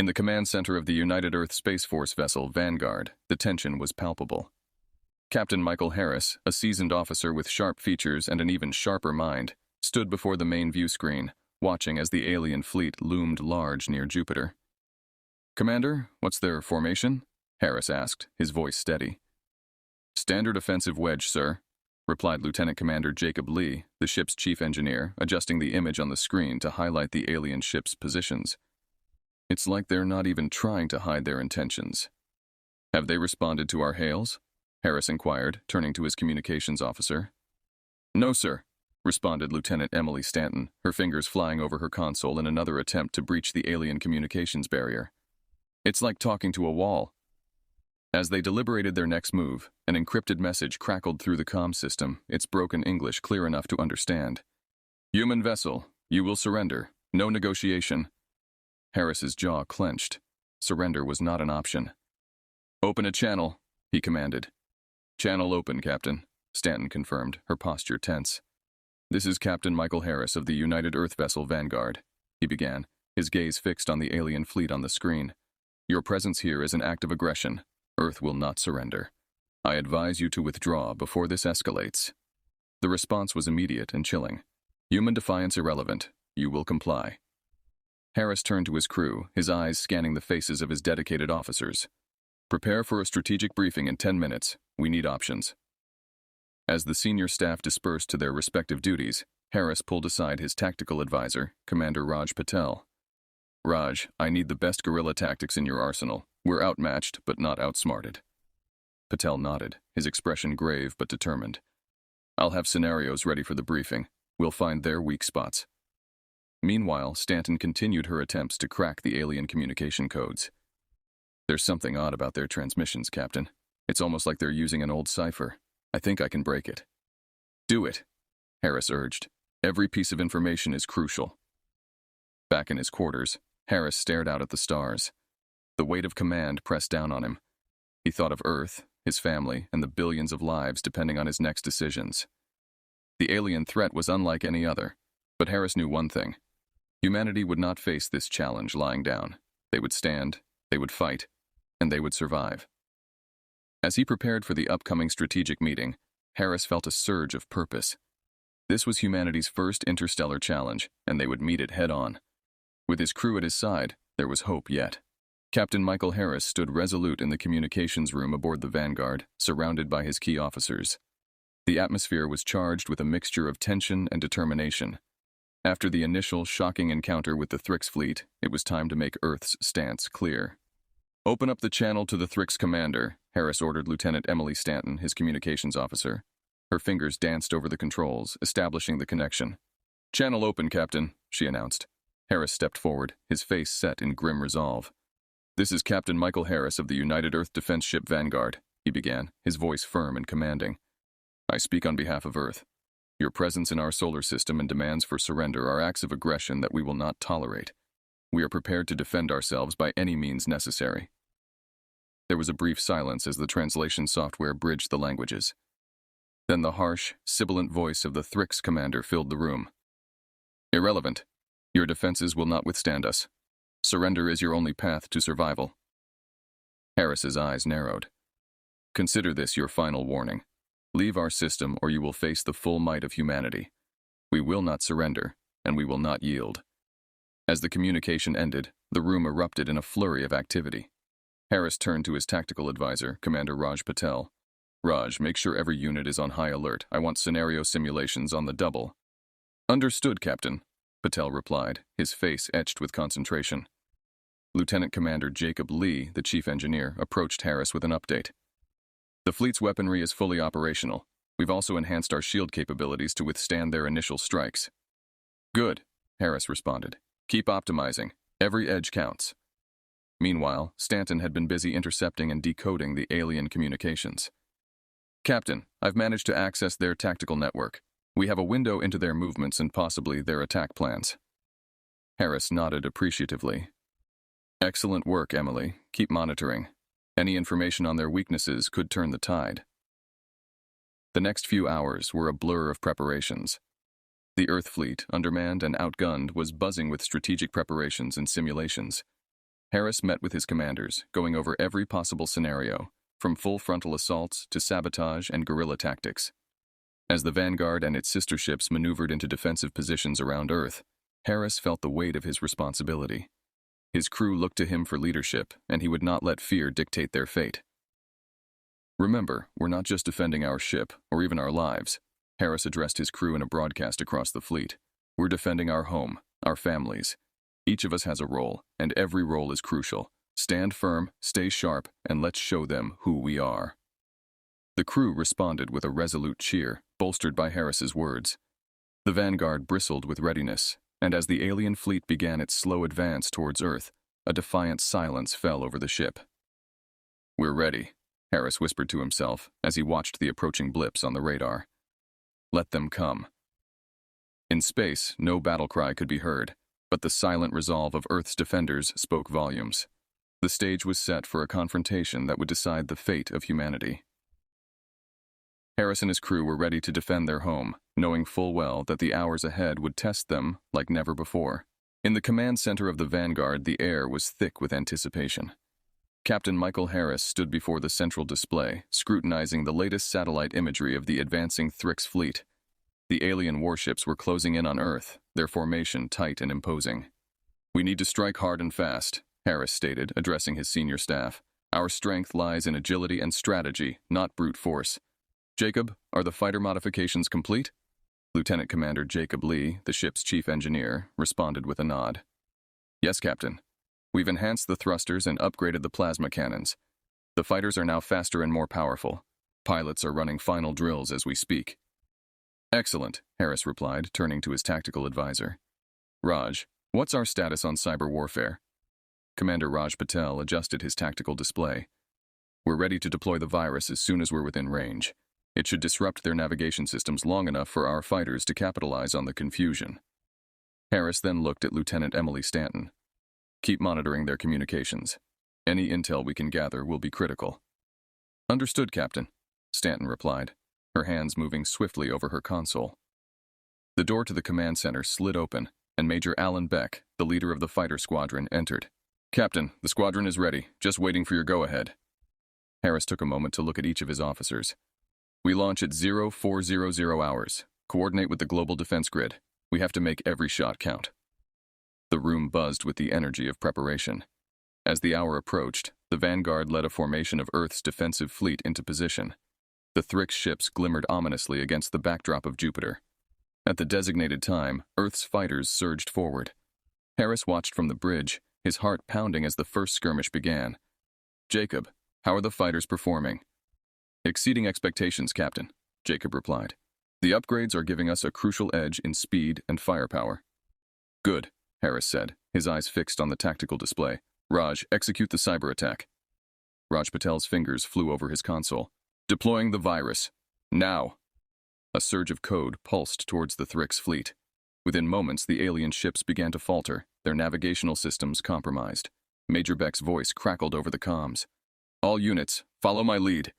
In the command center of the United Earth Space Force vessel Vanguard, the tension was palpable. Captain Michael Harris, a seasoned officer with sharp features and an even sharper mind, stood before the main view screen, watching as the alien fleet loomed large near Jupiter. "Commander, what's their formation?" Harris asked, his voice steady. "Standard offensive wedge, sir," replied Lieutenant Commander Jacob Lee, the ship's chief engineer, adjusting the image on the screen to highlight the alien ship's positions. "It's like they're not even trying to hide their intentions." "Have they responded to our hails?" Harris inquired, turning to his communications officer. "No, sir," responded Lieutenant Emily Stanton, her fingers flying over her console in another attempt to breach the alien communications barrier. "It's like talking to a wall." As they deliberated their next move, an encrypted message crackled through the comm system, its broken English clear enough to understand. "Human vessel, you will surrender. No negotiation." Harris's jaw clenched. Surrender was not an option. "Open a channel," he commanded. "Channel open, Captain," Stanton confirmed, her posture tense. "This is Captain Michael Harris of the United Earth vessel Vanguard," he began, his gaze fixed on the alien fleet on the screen. "Your presence here is an act of aggression. Earth will not surrender. I advise you to withdraw before this escalates." The response was immediate and chilling. "Human defiance irrelevant. You will comply." Harris turned to his crew, his eyes scanning the faces of his dedicated officers. "Prepare for a strategic briefing in 10 minutes. We need options." As the senior staff dispersed to their respective duties, Harris pulled aside his tactical advisor, Commander Raj Patel. "Raj, I need the best guerrilla tactics in your arsenal. We're outmatched, but not outsmarted." Patel nodded, his expression grave but determined. "I'll have scenarios ready for the briefing. We'll find their weak spots." Meanwhile, Stanton continued her attempts to crack the alien communication codes. "There's something odd about their transmissions, Captain. It's almost like they're using an old cipher. I think I can break it." "Do it," Harris urged. "Every piece of information is crucial." Back in his quarters, Harris stared out at the stars. The weight of command pressed down on him. He thought of Earth, his family, and the billions of lives depending on his next decisions. The alien threat was unlike any other, but Harris knew one thing. Humanity would not face this challenge lying down. They would stand, they would fight, and they would survive. As he prepared for the upcoming strategic meeting, Harris felt a surge of purpose. This was humanity's first interstellar challenge, and they would meet it head-on. With his crew at his side, there was hope yet. Captain Michael Harris stood resolute in the communications room aboard the Vanguard, surrounded by his key officers. The atmosphere was charged with a mixture of tension and determination. After the initial shocking encounter with the Thrix fleet, it was time to make Earth's stance clear. "Open up the channel to the Thrix commander," Harris ordered Lieutenant Emily Stanton, his communications officer. Her fingers danced over the controls, establishing the connection. "Channel open, Captain," she announced. Harris stepped forward, his face set in grim resolve. "This is Captain Michael Harris of the United Earth defense ship Vanguard," he began, his voice firm and commanding. "I speak on behalf of Earth. Your presence in our solar system and demands for surrender are acts of aggression that we will not tolerate. We are prepared to defend ourselves by any means necessary." There was a brief silence as the translation software bridged the languages. Then the harsh, sibilant voice of the Thrix commander filled the room. "Irrelevant. Your defenses will not withstand us. Surrender is your only path to survival." Harris's eyes narrowed. "Consider this your final warning. Leave our system or you will face the full might of humanity. We will not surrender, and we will not yield." As the communication ended, the room erupted in a flurry of activity. Harris turned to his tactical advisor, Commander Raj Patel. "Raj, make sure every unit is on high alert. I want scenario simulations on the double." "Understood, Captain," Patel replied, his face etched with concentration. Lieutenant Commander Jacob Lee, the chief engineer, approached Harris with an update. "The fleet's weaponry is fully operational. We've also enhanced our shield capabilities to withstand their initial strikes." "Good," Harris responded. "Keep optimizing. Every edge counts." Meanwhile, Stanton had been busy intercepting and decoding the alien communications. "Captain, I've managed to access their tactical network. We have a window into their movements and possibly their attack plans." Harris nodded appreciatively. "Excellent work, Emily. Keep monitoring. Any information on their weaknesses could turn the tide." The next few hours were a blur of preparations. The Earth fleet, undermanned and outgunned, was buzzing with strategic preparations and simulations. Harris met with his commanders, going over every possible scenario, from full frontal assaults to sabotage and guerrilla tactics. As the Vanguard and its sister ships maneuvered into defensive positions around Earth, Harris felt the weight of his responsibility. His crew looked to him for leadership, and he would not let fear dictate their fate. "Remember, we're not just defending our ship, or even our lives," Harris addressed his crew in a broadcast across the fleet. "We're defending our home, our families. Each of us has a role, and every role is crucial. Stand firm, stay sharp, and let's show them who we are." The crew responded with a resolute cheer, bolstered by Harris's words. The Vanguard bristled with readiness, and as the alien fleet began its slow advance towards Earth, a defiant silence fell over the ship. "We're ready," Harris whispered to himself as he watched the approaching blips on the radar. "Let them come." In space, no battle cry could be heard, but the silent resolve of Earth's defenders spoke volumes. The stage was set for a confrontation that would decide the fate of humanity. Harris and his crew were ready to defend their home, knowing full well that the hours ahead would test them like never before. In the command center of the Vanguard, the air was thick with anticipation. Captain Michael Harris stood before the central display, scrutinizing the latest satellite imagery of the advancing Thrix fleet. The alien warships were closing in on Earth, their formation tight and imposing. "We need to strike hard and fast," Harris stated, addressing his senior staff. "Our strength lies in agility and strategy, not brute force. Jacob, are the fighter modifications complete?" Lieutenant Commander Jacob Lee, the ship's chief engineer, responded with a nod. "Yes, Captain. We've enhanced the thrusters and upgraded the plasma cannons. The fighters are now faster and more powerful. Pilots are running final drills as we speak." "Excellent," Harris replied, turning to his tactical advisor. "Raj, what's our status on cyber warfare?" Commander Raj Patel adjusted his tactical display. "We're ready to deploy the virus as soon as we're within range. It should disrupt their navigation systems long enough for our fighters to capitalize on the confusion." Harris then looked at Lieutenant Emily Stanton. "Keep monitoring their communications. Any intel we can gather will be critical." "Understood, Captain," Stanton replied, her hands moving swiftly over her console. The door to the command center slid open, and Major Alan Beck, the leader of the fighter squadron, entered. "Captain, the squadron is ready, just waiting for your go-ahead." Harris took a moment to look at each of his officers. "We launch at 0400 hours. Coordinate with the global defense grid. We have to make every shot count." The room buzzed with the energy of preparation. As the hour approached, the Vanguard led a formation of Earth's defensive fleet into position. The Thrix ships glimmered ominously against the backdrop of Jupiter. At the designated time, Earth's fighters surged forward. Harris watched from the bridge, his heart pounding as the first skirmish began. "Jacob, how are the fighters performing?" "Exceeding expectations, Captain," Jacob replied. "The upgrades are giving us a crucial edge in speed and firepower." "Good," Harris said, his eyes fixed on the tactical display. "Raj, execute the cyber attack." Raj Patel's fingers flew over his console. "Deploying the virus. Now!" A surge of code pulsed towards the Thrix fleet. Within moments, the alien ships began to falter, their navigational systems compromised. Major Beck's voice crackled over the comms. "All units, follow my lead."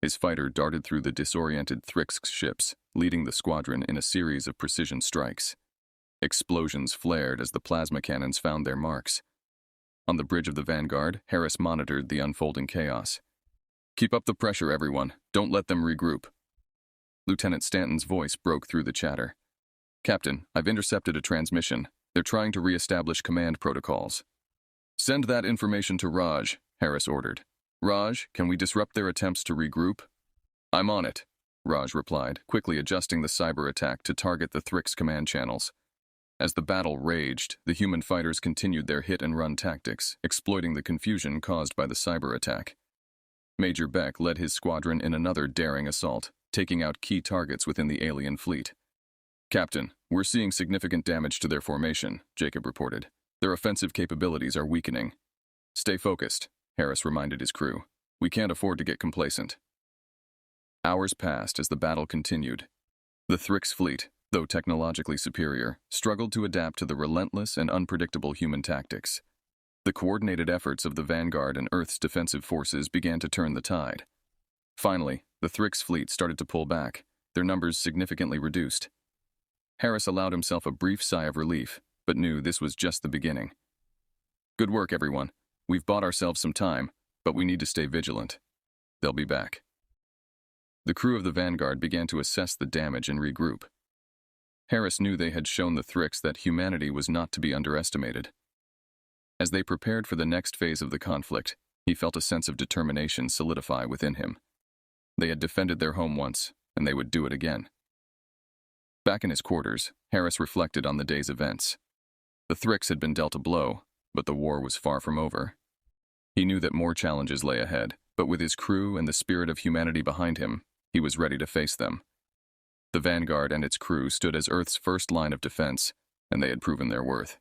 His fighter darted through the disoriented Thrix ships, leading the squadron in a series of precision strikes. Explosions flared as the plasma cannons found their marks. On the bridge of the Vanguard, Harris monitored the unfolding chaos. "Keep up the pressure, everyone. Don't let them regroup." Lieutenant Stanton's voice broke through the chatter. "Captain, I've intercepted a transmission. They're trying to re-establish command protocols." "Send that information to Raj," Harris ordered. "Raj, can we disrupt their attempts to regroup?" "I'm on it," Raj replied, quickly adjusting the cyber attack to target the Thrix command channels. As the battle raged, the human fighters continued their hit-and-run tactics, exploiting the confusion caused by the cyber attack. Major Beck led his squadron in another daring assault, taking out key targets within the alien fleet. "Captain, we're seeing significant damage to their formation," Jacob reported. "Their offensive capabilities are weakening." "Stay focused," Harris reminded his crew. "We can't afford to get complacent." Hours passed as the battle continued. The Thrix fleet, though technologically superior, struggled to adapt to the relentless and unpredictable human tactics. The coordinated efforts of the Vanguard and Earth's defensive forces began to turn the tide. Finally, the Thrix fleet started to pull back, their numbers significantly reduced. Harris allowed himself a brief sigh of relief, but knew this was just the beginning. "Good work, everyone. we've bought ourselves some time, but we need to stay vigilant. They'll be back. The crew of the Vanguard began to assess the damage and regroup. Harris knew they had shown the Thrix that humanity was not to be underestimated. As they prepared for the next phase of the conflict, he felt a sense of determination solidify within him. They had defended their home once, and they would do it again. Back in his quarters, Harris reflected on the day's events. The Thrix had been dealt a blow, but the war was far from over. He knew that more challenges lay ahead, but with his crew and the spirit of humanity behind him, he was ready to face them. The Vanguard and its crew stood as Earth's first line of defense, and they had proven their worth.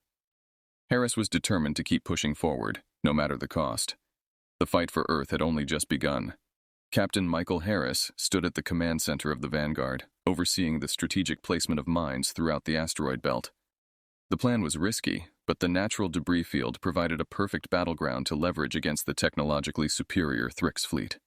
Harris was determined to keep pushing forward, no matter the cost. The fight for Earth had only just begun. Captain Michael Harris stood at the command center of the Vanguard, overseeing the strategic placement of mines throughout the asteroid belt. The plan was risky, but the natural debris field provided a perfect battleground to leverage against the technologically superior Thrix fleet.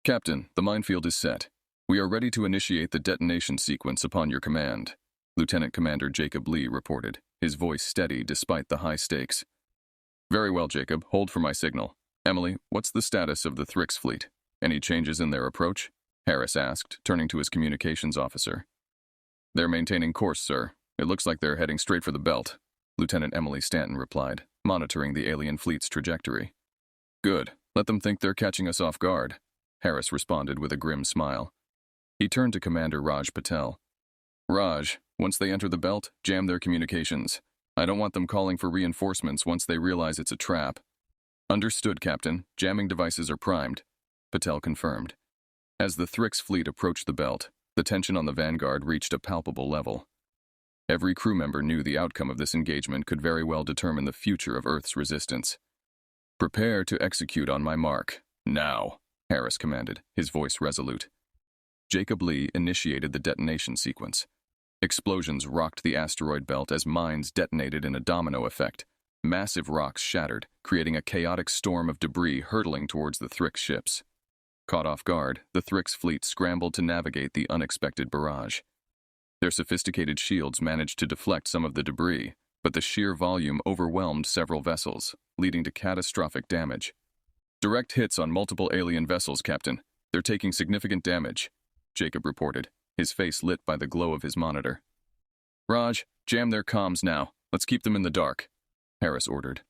Captain, the minefield is set. We are ready to initiate the detonation sequence upon your command, Lieutenant Commander Jacob Lee reported, his voice steady despite the high stakes. Very well, Jacob. Hold for my signal. Emily, what's the status of the Thrix fleet? Any changes in their approach? Harris asked, turning to his communications officer. They're maintaining course, sir. It looks like they're heading straight for the belt, Lieutenant Emily Stanton replied, monitoring the alien fleet's trajectory. Good. Let them think they're catching us off guard, Harris responded with a grim smile. He turned to Commander Raj Patel. Raj, once they enter the belt, jam their communications. I don't want them calling for reinforcements once they realize it's a trap. Understood, Captain. Jamming devices are primed, Patel confirmed. As the Thrix fleet approached the belt, the tension on the Vanguard reached a palpable level. Every crew member knew the outcome of this engagement could very well determine the future of Earth's resistance. Prepare to execute on my mark. Now, Harris commanded, his voice resolute. Jacob Lee initiated the detonation sequence. Explosions rocked the asteroid belt as mines detonated in a domino effect. Massive rocks shattered, creating a chaotic storm of debris hurtling towards the Thrix ships. Caught off guard, the Thrix fleet scrambled to navigate the unexpected barrage. Their sophisticated shields managed to deflect some of the debris, but the sheer volume overwhelmed several vessels, leading to catastrophic damage. Direct hits on multiple alien vessels, Captain. They're taking significant damage, Jacob reported, his face lit by the glow of his monitor. Raj, jam their comms now. Let's keep them in the dark, Harris ordered.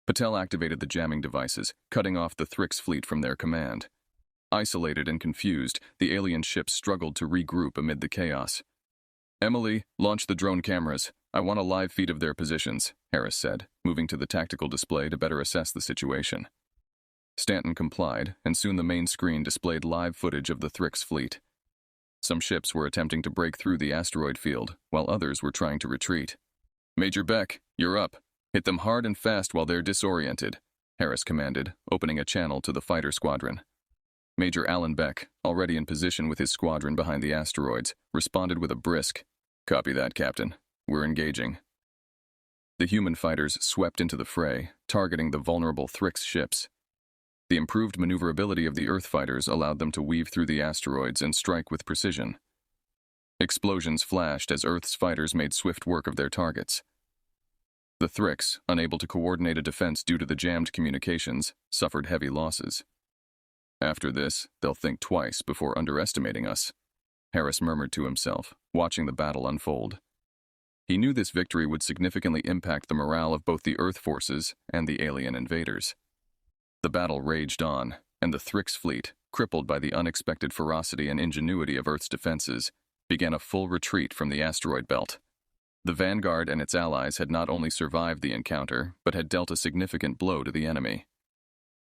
Patel activated the jamming devices, cutting off the Thrix fleet from their command. Isolated and confused, the alien ships struggled to regroup amid the chaos. Emily, launch the drone cameras. I want a live feed of their positions, Harris said, moving to the tactical display to better assess the situation. Stanton complied, and soon the main screen displayed live footage of the Thrix fleet. Some ships were attempting to break through the asteroid field, while others were trying to retreat. Major Beck, you're up. Hit them hard and fast while they're disoriented, Harris commanded, opening a channel to the fighter squadron. Major Alan Beck, already in position with his squadron behind the asteroids, responded with a brisk, "Copy that, Captain. We're engaging." The human fighters swept into the fray, targeting the vulnerable Thrix ships. The improved maneuverability of the Earth fighters allowed them to weave through the asteroids and strike with precision. Explosions flashed as Earth's fighters made swift work of their targets. The Thrix, unable to coordinate a defense due to the jammed communications, suffered heavy losses. After this, they'll think twice before underestimating us, Harris murmured to himself, watching the battle unfold. He knew this victory would significantly impact the morale of both the Earth forces and the alien invaders. The battle raged on, and the Thrix fleet, crippled by the unexpected ferocity and ingenuity of Earth's defenses, began a full retreat from the asteroid belt. The Vanguard and its allies had not only survived the encounter, but had dealt a significant blow to the enemy.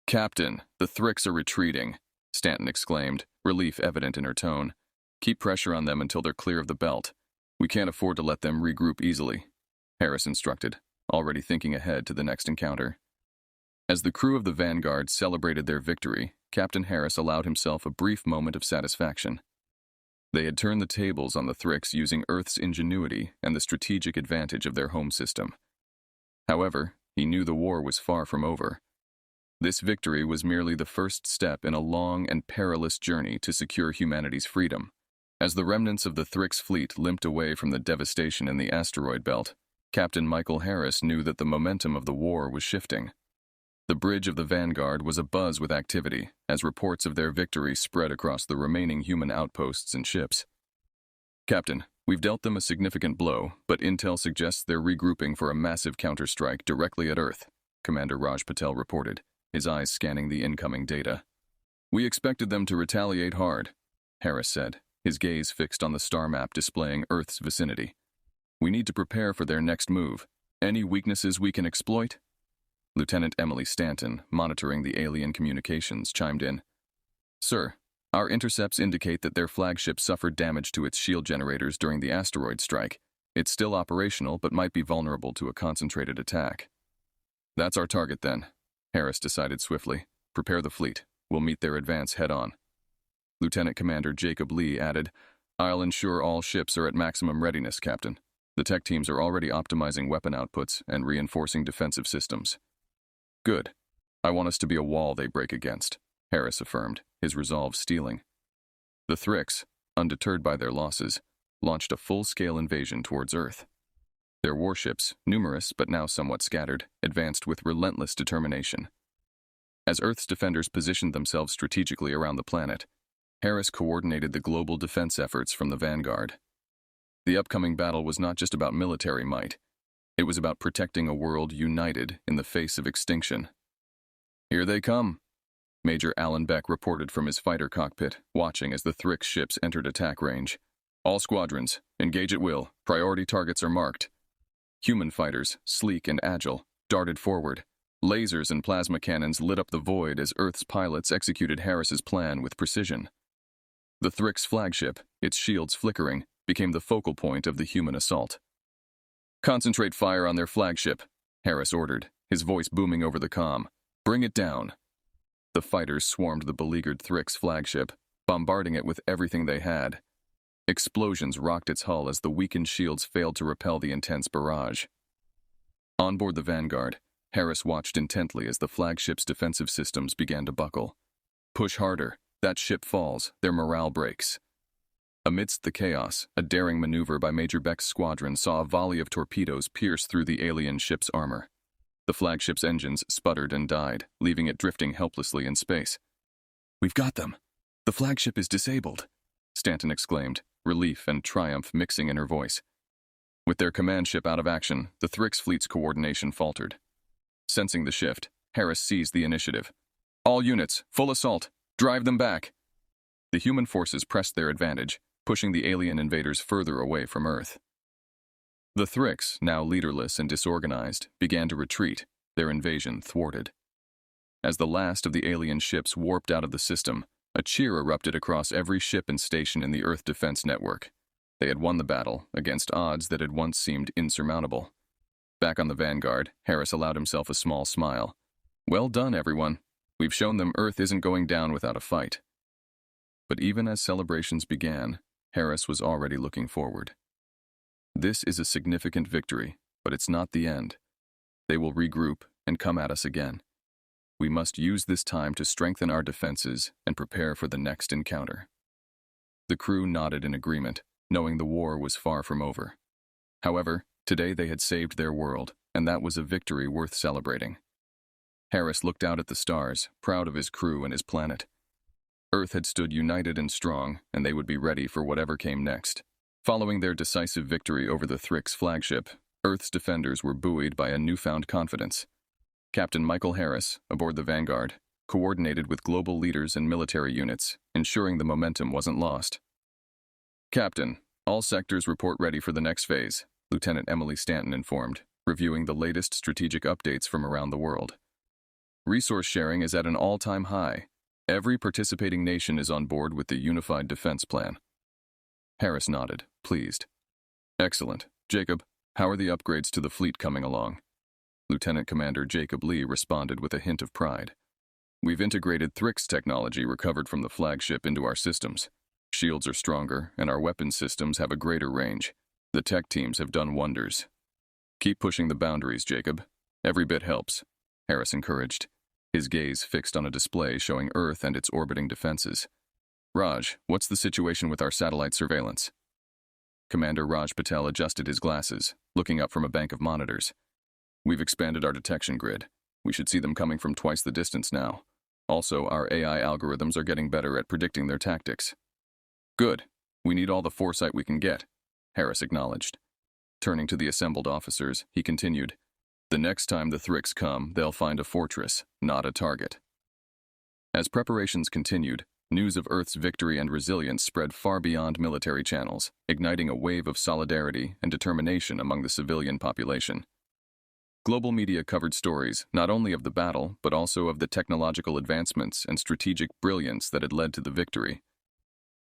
"Captain, the Thrix are retreating," Stanton exclaimed, relief evident in her tone. "Keep pressure on them until they're clear of the belt. We can't afford to let them regroup easily," Harris instructed, already thinking ahead to the next encounter. As the crew of the Vanguard celebrated their victory, Captain Harris allowed himself a brief moment of satisfaction. They had turned the tables on the Thrix using Earth's ingenuity and the strategic advantage of their home system. However, he knew the war was far from over. This victory was merely the first step in a long and perilous journey to secure humanity's freedom. As the remnants of the Thrix fleet limped away from the devastation in the asteroid belt, Captain Michael Harris knew that the momentum of the war was shifting. The bridge of the Vanguard was abuzz with activity as reports of their victory spread across the remaining human outposts and ships. Captain, we've dealt them a significant blow, but intel suggests they're regrouping for a massive counterstrike directly at Earth, Commander Raj Patel reported, his eyes scanning the incoming data. We expected them to retaliate hard, Harris said, his gaze fixed on the star map displaying Earth's vicinity. We need to prepare for their next move. Any weaknesses we can exploit? Lieutenant Emily Stanton, monitoring the alien communications, chimed in. Sir, our intercepts indicate that their flagship suffered damage to its shield generators during the asteroid strike. It's still operational, but might be vulnerable to a concentrated attack. That's our target then, Harris decided swiftly. Prepare the fleet. We'll meet their advance head-on. Lieutenant Commander Jacob Lee added, I'll ensure all ships are at maximum readiness, Captain. The tech teams are already optimizing weapon outputs and reinforcing defensive systems. Good. I want us to be a wall they break against, Harris affirmed, his resolve steeling. The Thrix, undeterred by their losses, launched a full-scale invasion towards Earth. Their warships, numerous but now somewhat scattered, advanced with relentless determination. As Earth's defenders positioned themselves strategically around the planet, Harris coordinated the global defense efforts from the Vanguard. The upcoming battle was not just about military might. It was about protecting a world united in the face of extinction. Here they come, Major Alan Beck reported from his fighter cockpit, watching as the Thrix ships entered attack range. All squadrons, engage at will. Priority targets are marked. Human fighters, sleek and agile, darted forward. Lasers and plasma cannons lit up the void as Earth's pilots executed Harris's plan with precision. The Thrix flagship, its shields flickering, became the focal point of the human assault. Concentrate fire on their flagship, Harris ordered, his voice booming over the comm. Bring it down. The fighters swarmed the beleaguered Thrix flagship, bombarding it with everything they had. Explosions rocked its hull as the weakened shields failed to repel the intense barrage. On board the Vanguard, Harris watched intently as the flagship's defensive systems began to buckle. Push harder. That ship falls. Their morale breaks. Amidst the chaos, a daring maneuver by Major Beck's squadron saw a volley of torpedoes pierce through the alien ship's armor. The flagship's engines sputtered and died, leaving it drifting helplessly in space. We've got them. The flagship is disabled, Stanton exclaimed, relief and triumph mixing in her voice. With their command ship out of action, the Thrix fleet's coordination faltered. Sensing the shift, Harris seized the initiative. All units, full assault. Drive them back. The human forces pressed their advantage, pushing the alien invaders further away from Earth. The Thrix, now leaderless and disorganized, began to retreat, their invasion thwarted. As the last of the alien ships warped out of the system, a cheer erupted across every ship and station in the Earth defense network. They had won the battle against odds that had once seemed insurmountable. Back on the Vanguard, Harris allowed himself a small smile. Well done, everyone. We've shown them Earth isn't going down without a fight. But even as celebrations began, Harris was already looking forward. This is a significant victory, but it's not the end. They will regroup and come at us again. We must use this time to strengthen our defenses and prepare for the next encounter. The crew nodded in agreement, knowing the war was far from over. However, today they had saved their world, and that was a victory worth celebrating. Harris looked out at the stars, proud of his crew and his planet. Earth had stood united and strong, and they would be ready for whatever came next. Following their decisive victory over the Thrix flagship, Earth's defenders were buoyed by a newfound confidence. Captain Michael Harris, aboard the Vanguard, coordinated with global leaders and military units, ensuring the momentum wasn't lost. Captain, all sectors report ready for the next phase, Lieutenant Emily Stanton informed, reviewing the latest strategic updates from around the world. Resource sharing is at an all-time high. Every participating nation is on board with the Unified Defense Plan. Harris nodded, pleased. Excellent. Jacob, how are the upgrades to the fleet coming along? Lieutenant Commander Jacob Lee responded with a hint of pride. We've integrated Thrix technology recovered from the flagship into our systems. Shields are stronger, and our weapon systems have a greater range. The tech teams have done wonders. Keep pushing the boundaries, Jacob. Every bit helps, Harris encouraged, his gaze fixed on a display showing Earth and its orbiting defenses. Raj, what's the situation with our satellite surveillance? Commander Raj Patel adjusted his glasses, looking up from a bank of monitors. We've expanded our detection grid. We should see them coming from twice the distance now. Also, our AI algorithms are getting better at predicting their tactics. Good. We need all the foresight we can get, Harris acknowledged. Turning to the assembled officers, he continued, "The next time the Thrix come, they'll find a fortress, not a target." As preparations continued, news of Earth's victory and resilience spread far beyond military channels, igniting a wave of solidarity and determination among the civilian population. Global media covered stories not only of the battle, but also of the technological advancements and strategic brilliance that had led to the victory.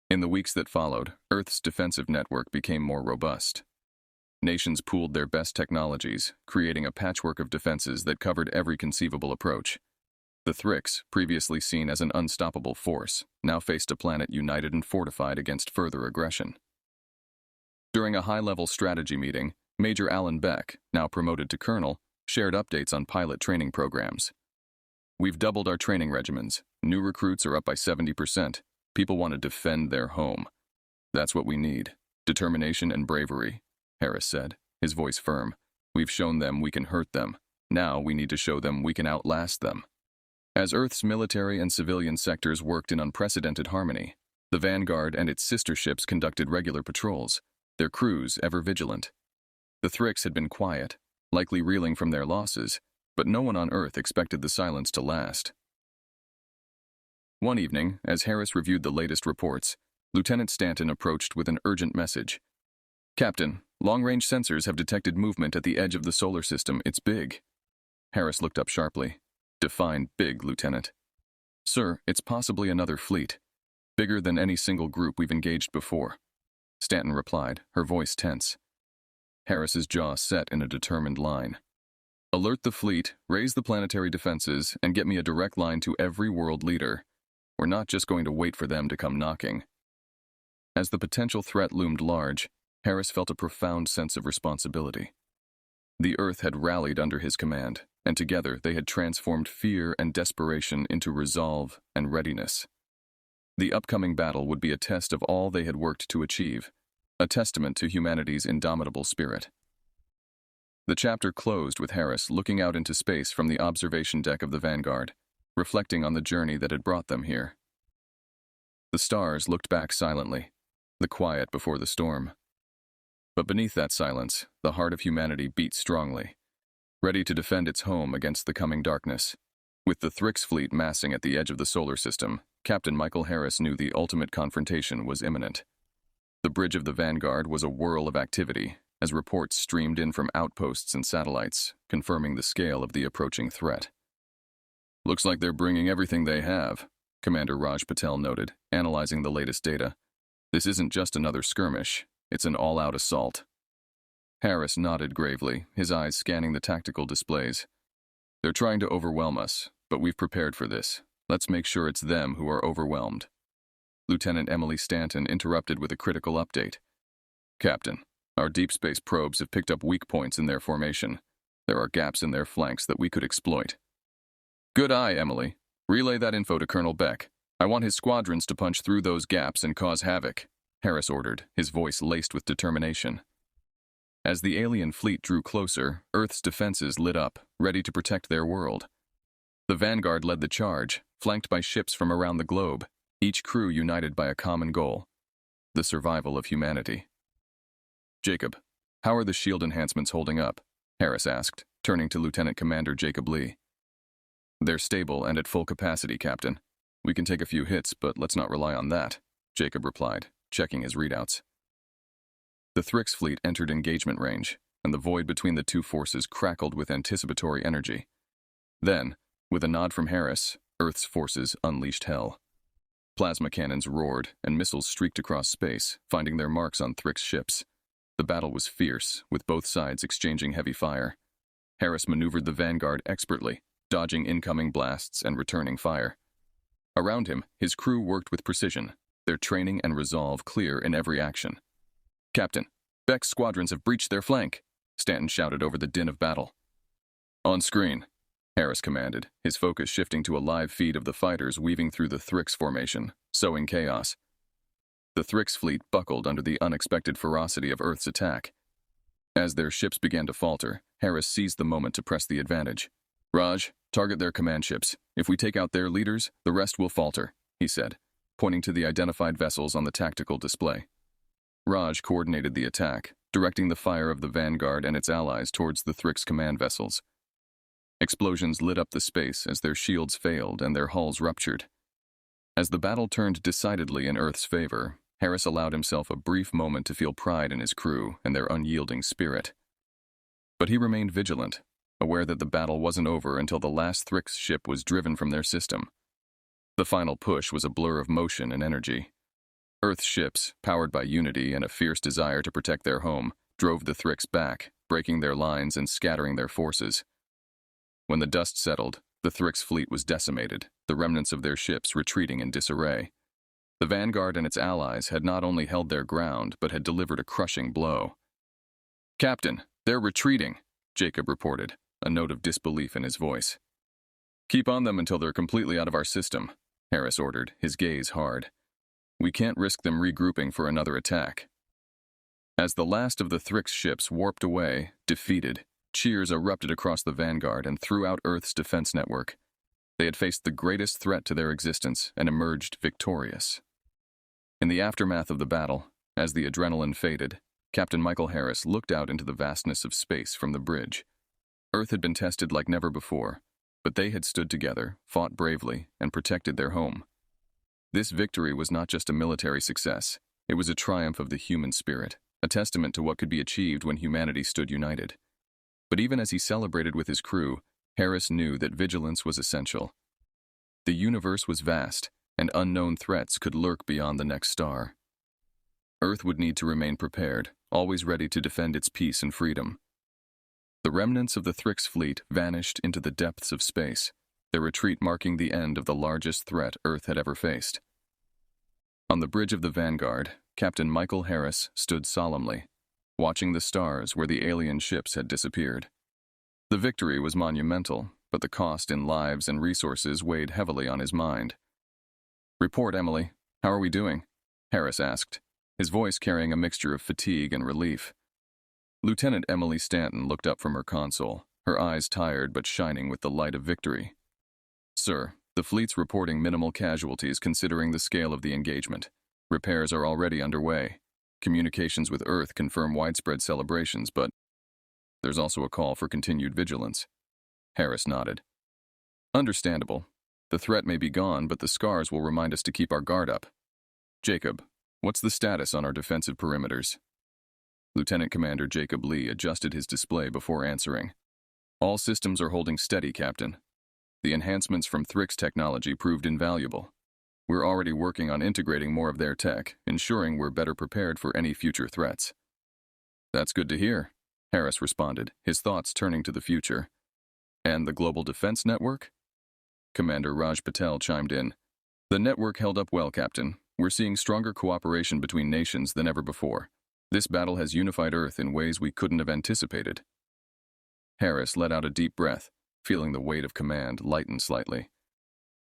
In the weeks that followed, Earth's defensive network became more robust. Nations pooled their best technologies, creating a patchwork of defenses that covered every conceivable approach. The Thrix, previously seen as an unstoppable force, now faced a planet united and fortified against further aggression. During a high-level strategy meeting, Major Alan Beck, now promoted to colonel, shared updates on pilot training programs. "We've doubled our training regimens. New recruits are up by 70%. People want to defend their home. That's what we need. Determination and bravery," Harris said, his voice firm. "We've shown them we can hurt them. Now we need to show them we can outlast them." As Earth's military and civilian sectors worked in unprecedented harmony, the Vanguard and its sister ships conducted regular patrols, their crews ever vigilant. The Thrix had been quiet, likely reeling from their losses, but no one on Earth expected the silence to last. One evening, as Harris reviewed the latest reports, Lieutenant Stanton approached with an urgent message. "Captain, long-range sensors have detected movement at the edge of the solar system. It's big." Harris looked up sharply. "Define big, Lieutenant." "Sir, it's possibly another fleet. Bigger than any single group we've engaged before," Stanton replied, her voice tense. Harris's jaw set in a determined line. "Alert the fleet, raise the planetary defenses, and get me a direct line to every world leader. We're not just going to wait for them to come knocking." As the potential threat loomed large, Harris felt a profound sense of responsibility. The Earth had rallied under his command, and together they had transformed fear and desperation into resolve and readiness. The upcoming battle would be a test of all they had worked to achieve, a testament to humanity's indomitable spirit. The chapter closed with Harris looking out into space from the observation deck of the Vanguard, reflecting on the journey that had brought them here. The stars looked back silently, the quiet before the storm. But beneath that silence, the heart of humanity beat strongly, ready to defend its home against the coming darkness. With the Thrix fleet massing at the edge of the solar system, Captain Michael Harris knew the ultimate confrontation was imminent. The bridge of the Vanguard was a whirl of activity, as reports streamed in from outposts and satellites, confirming the scale of the approaching threat. "Looks like they're bringing everything they have," Commander Raj Patel noted, analyzing the latest data. "This isn't just another skirmish, it's an all-out assault." Harris nodded gravely, his eyes scanning the tactical displays. "They're trying to overwhelm us, but we've prepared for this. Let's make sure it's them who are overwhelmed." Lieutenant Emily Stanton interrupted with a critical update. "Captain, our deep space probes have picked up weak points in their formation. There are gaps in their flanks that we could exploit." "Good eye, Emily. Relay that info to Colonel Beck. I want his squadrons to punch through those gaps and cause havoc," Harris ordered, his voice laced with determination. As the alien fleet drew closer, Earth's defenses lit up, ready to protect their world. The Vanguard led the charge, flanked by ships from around the globe, each crew united by a common goal: the survival of humanity. "Jacob, how are the shield enhancements holding up?" Harris asked, turning to Lieutenant Commander Jacob Lee. "They're stable and at full capacity, Captain. We can take a few hits, but let's not rely on that," Jacob replied, checking his readouts. The Thrix fleet entered engagement range, and the void between the two forces crackled with anticipatory energy. Then, with a nod from Harris, Earth's forces unleashed hell. Plasma cannons roared, and missiles streaked across space, finding their marks on Thrix ships. The battle was fierce, with both sides exchanging heavy fire. Harris maneuvered the Vanguard expertly, dodging incoming blasts and returning fire. Around him, his crew worked with precision, their training and resolve clear in every action. "Captain, Beck's squadrons have breached their flank," Stanton shouted over the din of battle. "On screen," Harris commanded, his focus shifting to a live feed of the fighters weaving through the Thrix formation, sowing chaos. The Thrix fleet buckled under the unexpected ferocity of Earth's attack. As their ships began to falter, Harris seized the moment to press the advantage. Raj, target their command ships. If we take out their leaders, the rest will falter, he said, pointing to the identified vessels on the tactical display. Raj coordinated the attack, directing the fire of the Vanguard and its allies towards the Thrix command vessels. Explosions lit up the space as their shields failed and their hulls ruptured. As the battle turned decidedly in Earth's favor, Harris allowed himself a brief moment to feel pride in his crew and their unyielding spirit. But he remained vigilant, aware that the battle wasn't over until the last Thrix ship was driven from their system. The final push was a blur of motion and energy. Earth's ships, powered by unity and a fierce desire to protect their home, drove the Thrix back, breaking their lines and scattering their forces. When the dust settled, the Thrix fleet was decimated, the remnants of their ships retreating in disarray. The Vanguard and its allies had not only held their ground, but had delivered a crushing blow. "Captain, they're retreating," Jacob reported, a note of disbelief in his voice. "Keep on them until they're completely out of our system," Harris ordered, his gaze hard. "We can't risk them regrouping for another attack." As the last of the Thrix ships warped away, defeated, cheers erupted across the Vanguard and throughout Earth's defense network. They had faced the greatest threat to their existence and emerged victorious. In the aftermath of the battle, as the adrenaline faded, Captain Michael Harris looked out into the vastness of space from the bridge. Earth had been tested like never before, but they had stood together, fought bravely, and protected their home. This victory was not just a military success, it was a triumph of the human spirit, a testament to what could be achieved when humanity stood united. But even as he celebrated with his crew, Harris knew that vigilance was essential. The universe was vast, and unknown threats could lurk beyond the next star. Earth would need to remain prepared, always ready to defend its peace and freedom. The remnants of the Thrix fleet vanished into the depths of space, their retreat marking the end of the largest threat Earth had ever faced. On the bridge of the Vanguard, Captain Michael Harris stood solemnly, watching the stars where the alien ships had disappeared. The victory was monumental, but the cost in lives and resources weighed heavily on his mind. "Report, Emily. How are we doing?" Harris asked, his voice carrying a mixture of fatigue and relief. Lieutenant Emily Stanton looked up from her console, her eyes tired but shining with the light of victory. "Sir, the fleet's reporting minimal casualties considering the scale of the engagement. Repairs are already underway. Communications with Earth confirm widespread celebrations, but there's also a call for continued vigilance." Harris nodded. "Understandable. The threat may be gone, but the scars will remind us to keep our guard up. Jacob, what's the status on our defensive perimeters?" Lieutenant Commander Jacob Lee adjusted his display before answering. "All systems are holding steady, Captain. The enhancements from Thrix technology proved invaluable. We're already working on integrating more of their tech, ensuring we're better prepared for any future threats." "That's good to hear," Harris responded, his thoughts turning to the future. "And the Global Defense Network?" Commander Raj Patel chimed in. "The network held up well, Captain. We're seeing stronger cooperation between nations than ever before. This battle has unified Earth in ways we couldn't have anticipated." Harris let out a deep breath, feeling the weight of command lighten slightly.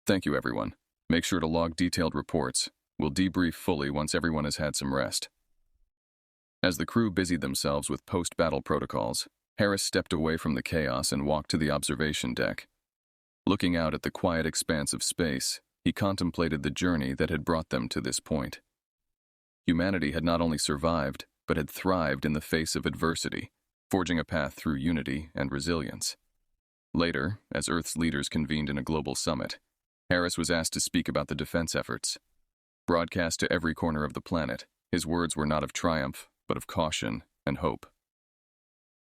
"Thank you, everyone. Make sure to log detailed reports. We'll debrief fully once everyone has had some rest." As the crew busied themselves with post-battle protocols, Harris stepped away from the chaos and walked to the observation deck. Looking out at the quiet expanse of space, he contemplated the journey that had brought them to this point. Humanity had not only survived, but had thrived in the face of adversity, forging a path through unity and resilience. Later, as Earth's leaders convened in a global summit, Harris was asked to speak about the defense efforts. Broadcast to every corner of the planet, his words were not of triumph, but of caution and hope.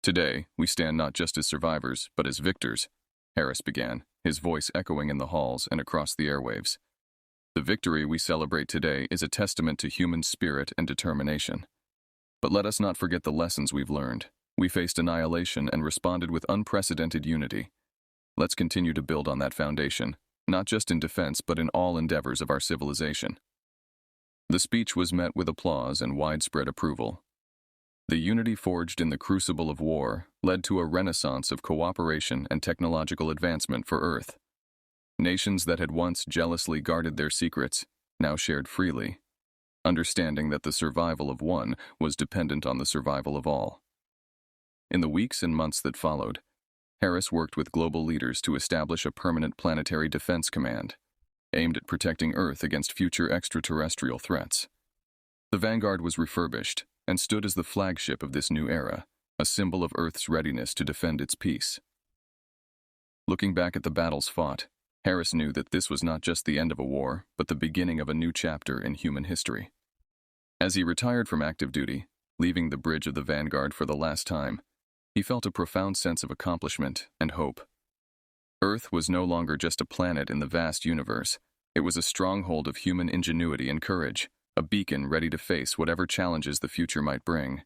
"Today, we stand not just as survivors, but as victors," Harris began, his voice echoing in the halls and across the airwaves. "The victory we celebrate today is a testament to human spirit and determination. But let us not forget the lessons we've learned. We faced annihilation and responded with unprecedented unity. Let's continue to build on that foundation, not just in defense but in all endeavors of our civilization." The speech was met with applause and widespread approval. The unity forged in the crucible of war led to a renaissance of cooperation and technological advancement for Earth. Nations that had once jealously guarded their secrets now shared freely, understanding that the survival of one was dependent on the survival of all. In the weeks and months that followed, Harris worked with global leaders to establish a permanent planetary defense command, aimed at protecting Earth against future extraterrestrial threats. The Vanguard was refurbished and stood as the flagship of this new era, a symbol of Earth's readiness to defend its peace. Looking back at the battles fought, Harris knew that this was not just the end of a war, but the beginning of a new chapter in human history. As he retired from active duty, leaving the bridge of the Vanguard for the last time, he felt a profound sense of accomplishment and hope. Earth was no longer just a planet in the vast universe. It was a stronghold of human ingenuity and courage, a beacon ready to face whatever challenges the future might bring.